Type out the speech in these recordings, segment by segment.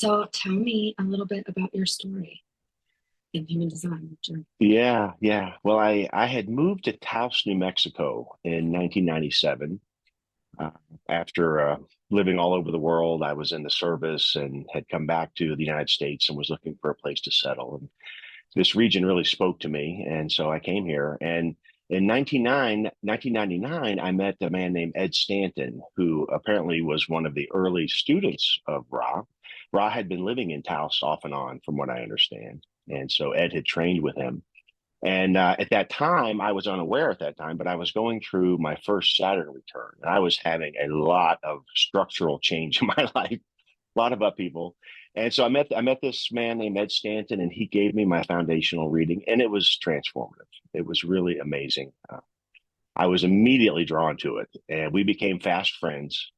So tell me a little bit about your story in human design journey. Yeah. Well, I had moved to Taos, New Mexico in 1997. Uh, after living all over the world, I was in the service and had come back to the United States and was looking for a place to settle. And this region really spoke to me, and so I came here. And in 1999, I met a man named Ed Stanton, who apparently was one of the early students of Ra. Ra had been living in Taos off and on, from what I understand. And so Ed had trained with him. And at that time, I was unaware at that time, but I was going through my first Saturn return. And I was having a lot of structural change in my life, a lot of upheaval. And so I met this man named Ed Stanton, and he gave me my foundational reading, and it was transformative. It was really amazing. I was immediately drawn to it, and we became fast friends.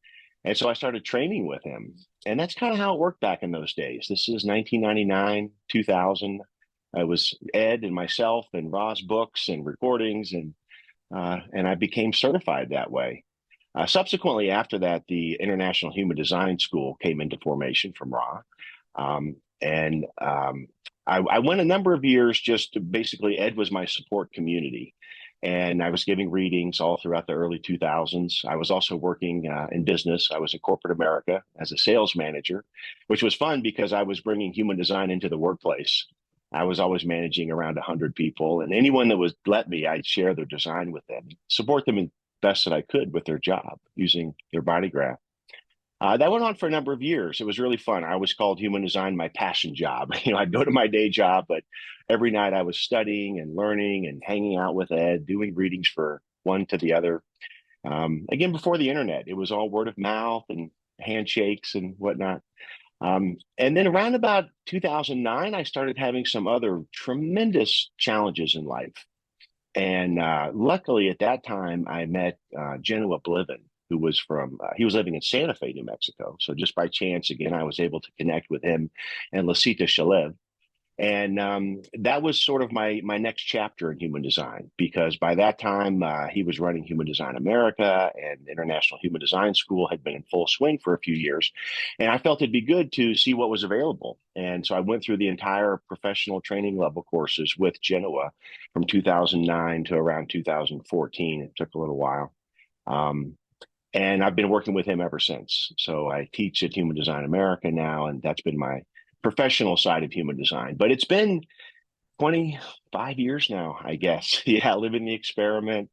And so I started training with him. And that's kind of how it worked back in those days. This is 1999, 2000. I was Ed and myself and Ra's books and recordings, and I became certified that way. Subsequently, after that, the International Human Design School came into formation from Ra. And I went a number of years just to basically, Ed was my support community. And I was giving readings all throughout the early 2000s. I was also working in business. I was in corporate America as a sales manager, which was fun because I was bringing human design into the workplace. I was always managing around 100 people, and anyone that was let me, I'd share their design with them, support them in best that I could with their job using their body graph. That went on for a number of years. It was really fun. I always called human design my passion job. I'd go to my day job, but every night I was studying and learning and hanging out with Ed, doing readings for one to the other. Again, before the internet, it was all word of mouth and handshakes and whatnot. And then around about 2009, I started having some other tremendous challenges in life. And luckily, at that time, I met Genoa Bliven, who was he was living in Santa Fe, New Mexico. So just by chance, again, I was able to connect with him and Lasita Shalev. And that was sort of my next chapter in human design, because by that time he was running Human Design America, and International Human Design School had been in full swing for a few years. And I felt it'd be good to see what was available. And so I went through the entire professional training level courses with Genoa from 2009 to around 2014. It took a little while. Um, and I've been working with him ever since. So I teach at Human Design America now, and that's been my professional side of human design. But it's been 25 years now, I guess. Yeah, living the experiment,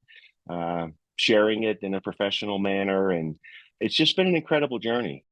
sharing it in a professional manner. And it's just been an incredible journey.